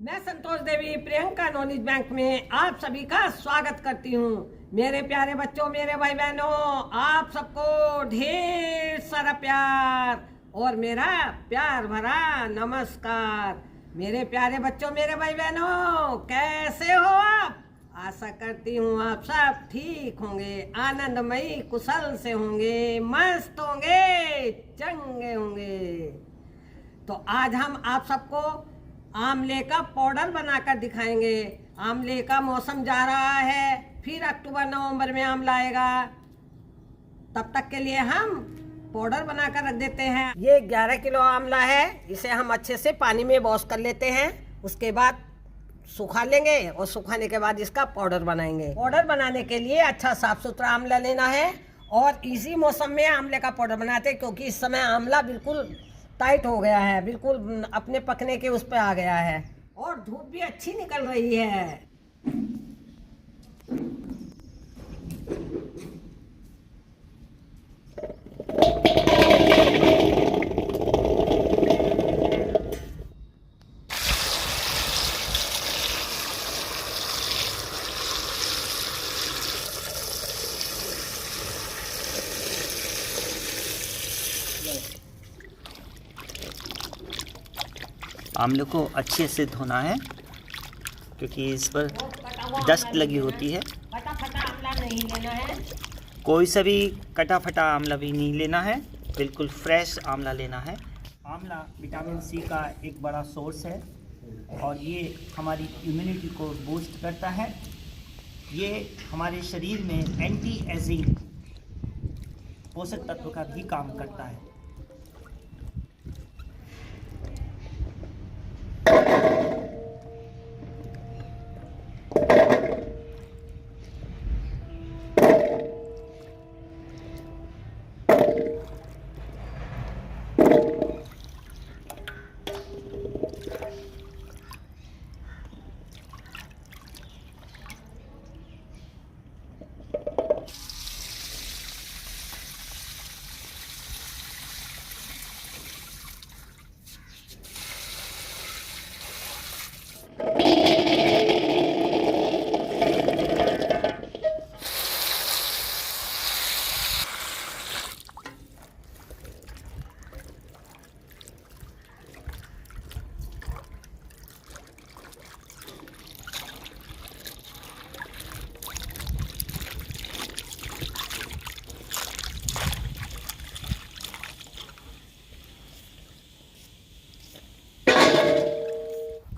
मैं संतोष देवी Priyanka knowledge bank में आप सभी का स्वागत करती हूँ। मेरे प्यारे बच्चों, मेरे भाई बहनों, आप सबको ढेर सारा प्यार और मेरा प्यार भरा नमस्कार। मेरे प्यारे बच्चों, मेरे भाई बहनों, कैसे हो आप? आशा करती हूँ आप सब ठीक होंगे, आनंदमयी कुशल से होंगे, मस्त होंगे, चंगे होंगे। तो आज हम आप सबको आंवले का पाउडर बनाकर दिखाएंगे। आंवले का मौसम जा रहा है, फिर अक्टूबर नवंबर में आंवला आएगा। तब तक के लिए हम पाउडर बनाकर रख देते हैं। ये 11 किलो आंवला है, इसे हम अच्छे से पानी में वॉश कर लेते हैं। उसके बाद सुखा लेंगे और सुखाने के बाद इसका पाउडर बनाएंगे। पाउडर बनाने के लिए अच्छा साफ सुथरा आंवला लेना है और इसी मौसम में आंवले का पाउडर बनाते हैं, क्योंकि इस समय आंवला बिल्कुल टाइट हो गया है, बिल्कुल अपने पकने के उस पे आ गया है और धूप भी अच्छी निकल रही है। आंवले को अच्छे से धोना है, क्योंकि इस पर डस्ट लगी होती है। फटा फटा आंवला नहीं लेना है, कोई सा भी कटा फटा आंवला भी नहीं लेना है, बिल्कुल फ्रेश आंवला लेना है। आंवला विटामिन सी का एक बड़ा सोर्स है और ये हमारी इम्यूनिटी को बूस्ट करता है। ये हमारे शरीर में एंटी एजिंग पोषक तत्व का भी काम करता है।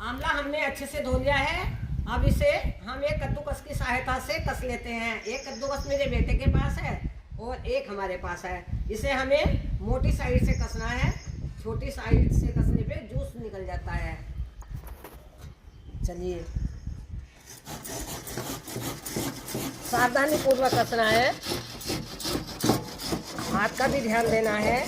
आंवला हमने अच्छे से धो लिया है। अब इसे हम एक कद्दूकस की सहायता से कस लेते हैं। एक कद्दूकस मेरे बेटे के पास है और एक हमारे पास है। इसे हमें मोटी साइड से कसना है, छोटी साइड से कसने पे जूस निकल जाता है। चलिए, सावधानी पूर्वक कसना है, हाथ का भी ध्यान देना है।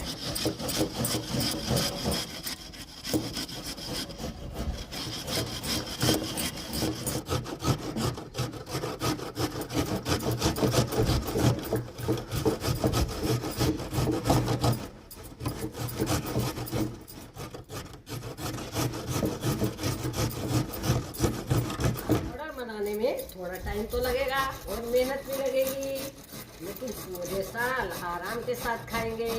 में थोड़ा टाइम तो लगेगा और मेहनत भी लगेगी, लेकिन पूरे साल आराम के साथ खाएंगे।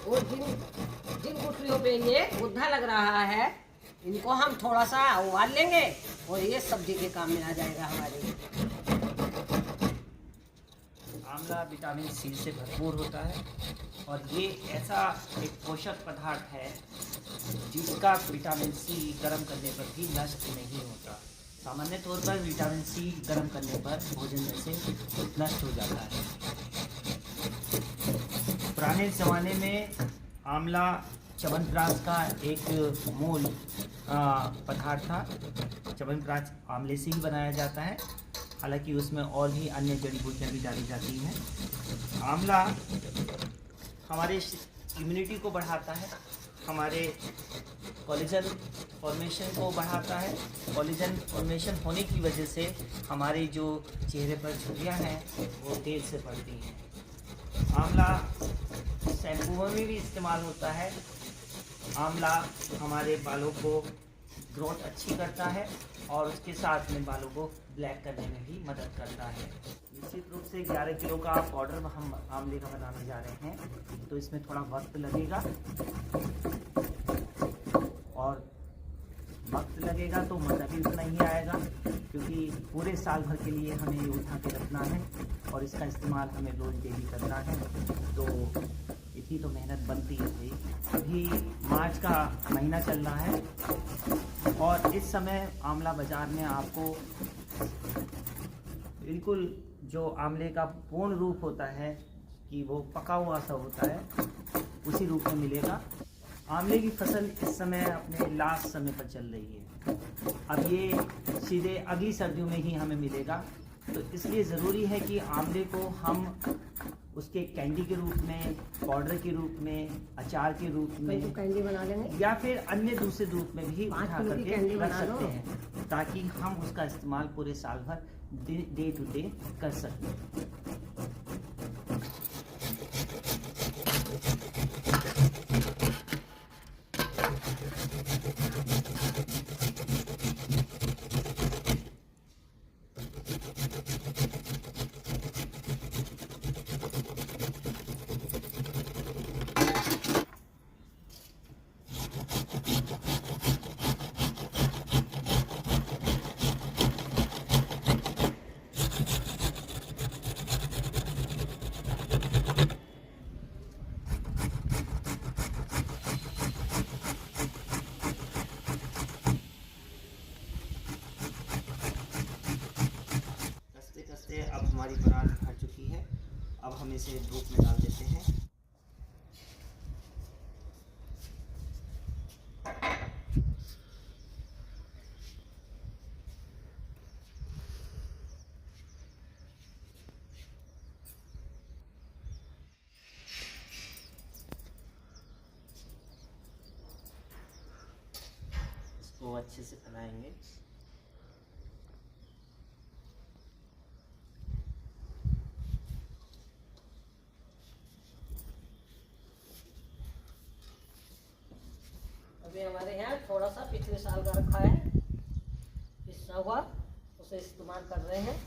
और जिन गुठलियों पे ये गुद्दा लग रहा है, इनको हम थोड़ा सा उबाल लेंगे और ये सब्जी के काम में आ जाएगा हमारे। आंवला विटामिन सी से भरपूर होता है और ये ऐसा एक पोषक पदार्थ है जिसका विटामिन सी गर्म करने पर भी नष्ट नहीं होता। सामान्य तौर पर विटामिन सी गर्म करने पर भोजन में से नष्ट हो जाता है। पुराने ज़माने में आंवला च्यवनप्राश का एक मूल पदार्थ था। च्यवनप्राश आंवले से ही बनाया जाता है, हालांकि उसमें और भी अन्य जड़ी बूटियाँ भी डाली जाती हैं। आंवला हमारे इम्यूनिटी को बढ़ाता है, हमारे कोलेजन फॉर्मेशन को बढ़ाता है। कोलेजन फॉर्मेशन होने की वजह से हमारे जो चेहरे पर झुर्रियाँ हैं वो तेज़ से पड़ती हैं। आंवला शैम्पू में भी इस्तेमाल होता है, आंवला हमारे बालों को ग्रोथ अच्छी करता है और उसके साथ में बालों को ब्लैक करने में भी मदद करता है। निश्चित रूप से 11 किलो का पाउडर हम आंवले का बनाने जा रहे हैं, तो इसमें थोड़ा वक्त लगेगा और वक्त लगेगा तो मज़ा भी उतना ही आएगा, क्योंकि पूरे साल भर के लिए हमें ये उठा के रखना है और इसका इस्तेमाल हमें रोज़ डेली करना है। तो इतनी तो मेहनत बनती है भाई। अभी मार्च का महीना चल रहा है और इस समय आंवला बाज़ार में आपको बिल्कुल जो आंवले का पूर्ण रूप होता है कि वो पका हुआ सा होता है, उसी रूप में मिलेगा। आंवले की फसल इस समय अपने लास्ट समय पर चल रही है। अब ये सीधे अगली सर्दियों में ही हमें मिलेगा, तो इसलिए ज़रूरी है कि आंवले को हम उसके कैंडी के रूप में, पाउडर के रूप में, अचार के रूप में, तो कैंडी बना लेंगे या फिर अन्य दूसरे रूप में भी 5 उठा किलो की करके कैंडी रख बना लो। सकते हैं, ताकि हम उसका इस्तेमाल पूरे साल भर डे टू डे कर सकते हैं। अब हमारी परात भर चुकी है। अब हम इसे धूप में डाल देते हैं। इसको अच्छे से फैलाएंगे। अभी हमारे यहाँ थोड़ा सा पिछले साल का रखा है, पिसा हुआ, उसे इस्तेमाल कर रहे हैं।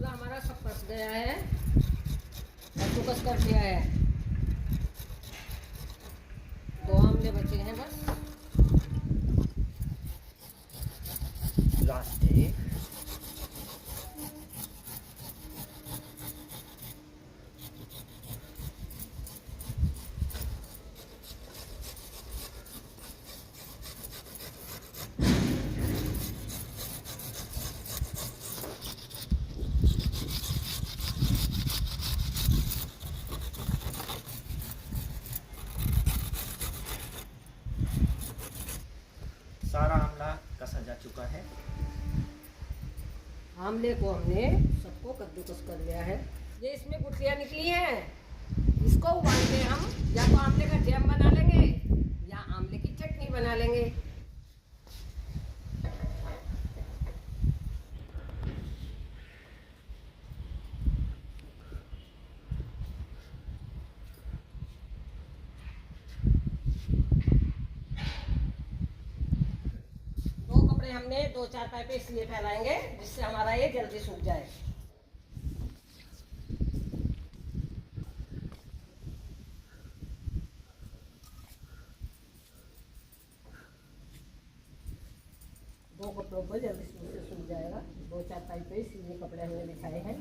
हमारा सब कस गया है, कद्दूकस कर दिया है। 2 आंवले बचे हैं बस। लास्ट है। सारा आंवला कसा जा चुका है। आंवले को हमने सबको कद्दूकस कर लिया है। ये इसमें गुठलियाँ निकली हैं, इसको उबाल के हम या तो आंवले का जैम बना लेंगे या आंवले की चटनी बना लेंगे। हमने 2-4 पाइपें इसलिए फैलाएंगे जिससे हमारा ये जल्दी सूख जाए। दो कपड़ों पर जल्दी सूख जाएगा। 2-4 पाइपें इसलिए कपड़े हमने बिछाए हैं।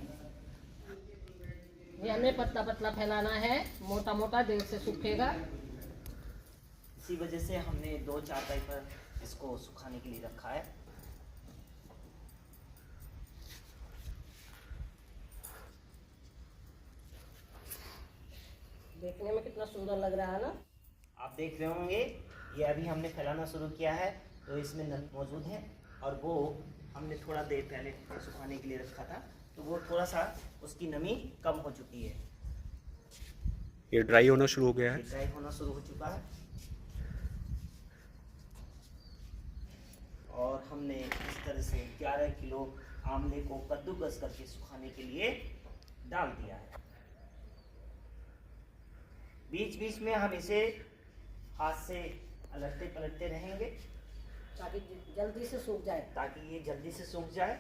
ये हमें पतला पतला फैलाना है, मोटा मोटा देर से सूखेगा। इसी वजह से हमने 2-4 पाइपर इसको सुखाने के लिए रखा है। देखने में कितना सुंदर लग रहा है ना। आप देख रहे होंगे ये अभी हमने फैलाना शुरू किया है तो इसमें नमी मौजूद है, और वो हमने थोड़ा देर पहले सुखाने के लिए रखा था तो वो थोड़ा सा उसकी नमी कम हो चुकी है। ये ड्राई होना शुरू हो गया है। ये ड्राई होना शुरू हो चुका है और हमने इस तरह से 11 किलो आंवले को कद्दूकस करके सुखाने के लिए डाल दिया है। बीच बीच में हम इसे हाथ से अलटते पलटते रहेंगे ताकि जल्दी से सूख जाए। ताकि ये जल्दी से सूख जाए।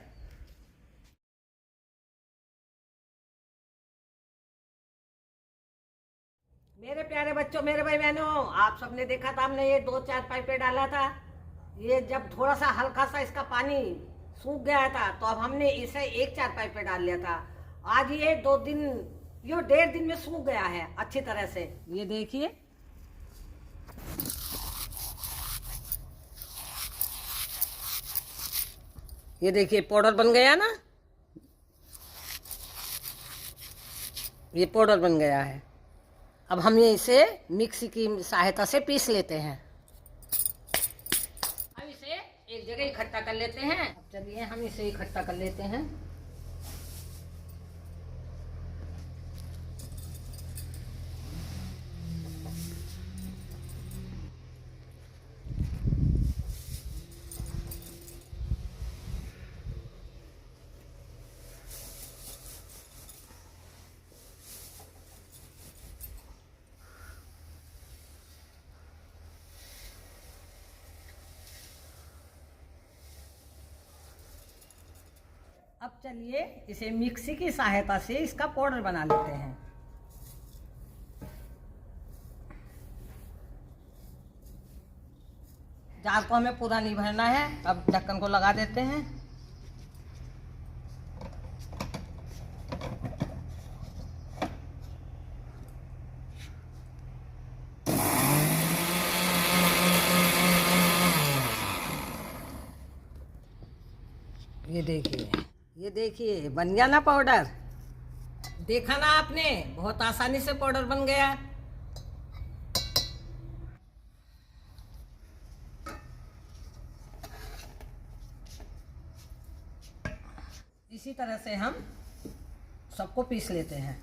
मेरे प्यारे बच्चों, मेरे भाई बहनों, आप सबने देखा था हमने ये 2-4 पाइपें डाला था। ये जब थोड़ा सा हल्का सा इसका पानी सूख गया था तो अब हमने इसे 1-4 पाइपें डाल लिया था। आज ये 2 दिन, ये 1.5 दिन में सूख गया है अच्छी तरह से। ये देखिए, ये देखिए पाउडर बन गया ना, ये पाउडर बन गया है। अब हम ये इसे मिक्सी की सहायता से पीस लेते हैं। अब इसे एक जगह इकट्ठा कर लेते हैं। अब चलिए हम इसे इकट्ठा कर लेते हैं। अब चलिए इसे मिक्सी की सहायता से इसका पाउडर बना लेते हैं। जार को हमें पूरा नहीं भरना है। अब ढक्कन को लगा देते हैं। ये देखिए बन गया ना पाउडर। देखा ना आपने, बहुत आसानी से पाउडर बन गया। इसी तरह से हम सबको पीस लेते हैं।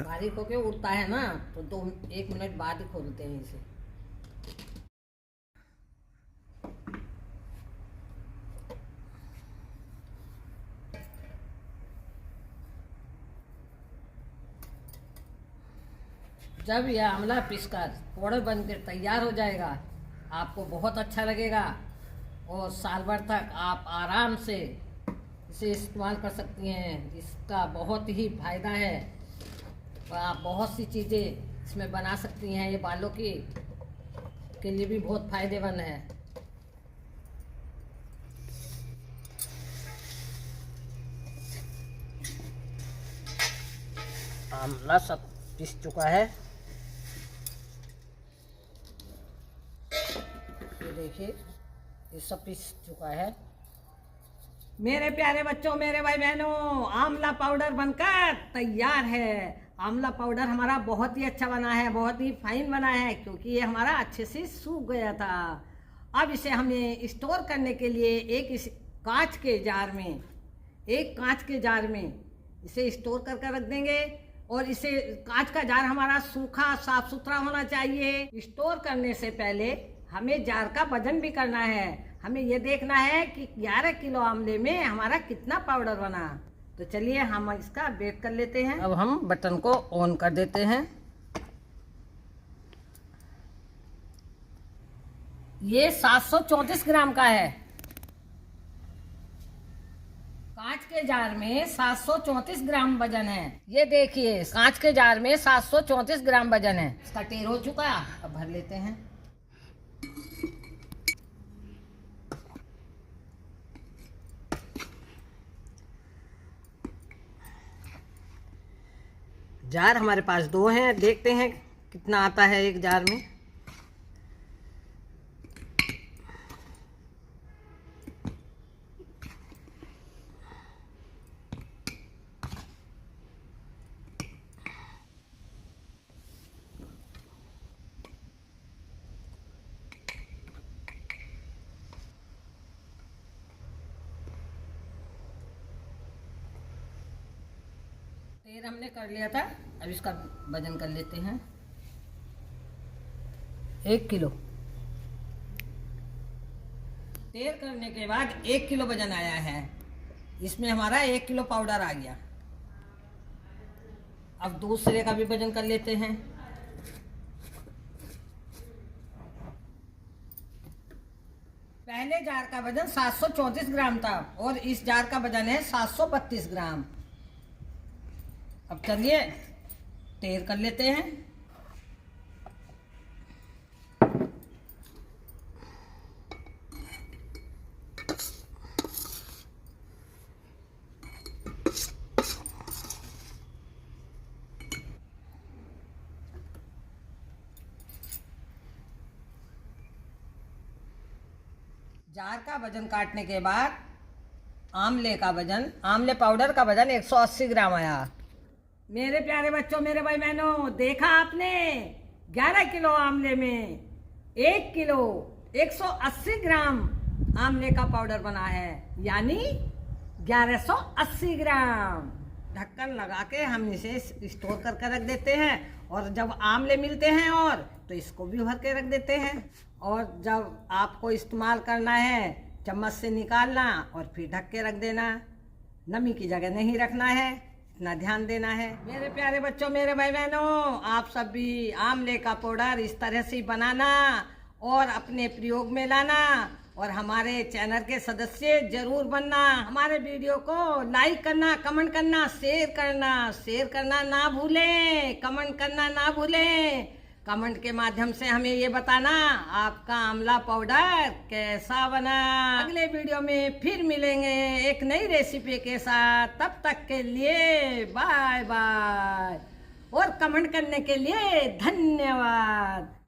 बारीक होके उड़ता है ना तो 1 मिनट बाद ही खोलते हैं इसे। जब यह आंवला पीसकर पाउडर बनकर तैयार हो जाएगा, आपको बहुत अच्छा लगेगा और साल भर तक आप आराम से इसे इस्तेमाल कर सकती हैं। इसका बहुत ही फायदा है और आप बहुत सी चीज़ें इसमें बना सकती हैं। ये बालों के लिए भी बहुत फायदेमंद है। आंवला सब पीस चुका है। ये देखिए, ये सब पीस चुका है। मेरे प्यारे बच्चों, मेरे भाई बहनों, आंवला पाउडर बनकर तैयार है। आंवला पाउडर हमारा बहुत ही अच्छा बना है, बहुत ही फाइन बना है, क्योंकि ये हमारा अच्छे से सूख गया था। अब इसे हमें स्टोर करने के लिए एक कांच के जार में इसे स्टोर करके रख देंगे और इसे कांच का जार हमारा सूखा साफ सुथरा होना चाहिए। स्टोर करने से पहले हमें जार का वजन भी करना है। हमें ये देखना है कि 11 किलो आमले में हमारा कितना पाउडर बना। तो चलिए हम इसका वेट कर लेते हैं। अब हम बटन को ऑन कर देते हैं। ये 734 ग्राम का है। कांच के जार में 734 ग्राम वजन है। ये देखिए कांच के जार में 734 ग्राम वजन है। इसका टेर हो चुका, अब भर लेते हैं। जार हमारे पास 2 हैं, देखते हैं कितना आता है एक जार में। टेर हमने कर लिया था, अब इसका वजन कर लेते हैं। 1 किलो। टेर करने के बाद 1 किलो वजन आया है। इसमें हमारा 1 किलो पाउडर आ गया। अब दूसरे का भी वजन कर लेते हैं। पहले जार का वजन 734 ग्राम था और इस जार का वजन है 732 ग्राम। अब चलिए टेर कर लेते हैं। जार का वजन काटने के बाद आमले पाउडर का वजन 180 ग्राम आया। मेरे प्यारे बच्चों, मेरे भाई बहनों, देखा आपने 11 किलो आमले में 1 किलो 180 ग्राम आमले का पाउडर बना है, यानी 1180 ग्राम। ढक्कन लगा के हम इसे स्टोर करके रख देते हैं और जब आमले मिलते हैं और तो इसको भी भर के रख देते हैं। और जब आपको इस्तेमाल करना है चम्मच से निकालना और फिर ढक के रख देना। नमी की जगह नहीं रखना है, इतना ध्यान देना है। मेरे प्यारे बच्चों, मेरे भाई बहनों, आप सब भी आमले का पाउडर इस तरह से बनाना और अपने प्रयोग में लाना और हमारे चैनल के सदस्य जरूर बनना। हमारे वीडियो को लाइक करना, कमेंट करना, शेयर करना ना भूलें, कमेंट करना ना भूलें। कमेंट के माध्यम से हमें ये बताना आपका आंवला पाउडर कैसा बना। अगले वीडियो में फिर मिलेंगे एक नई रेसिपी के साथ। तब तक के लिए बाय बाय और कमेंट करने के लिए धन्यवाद।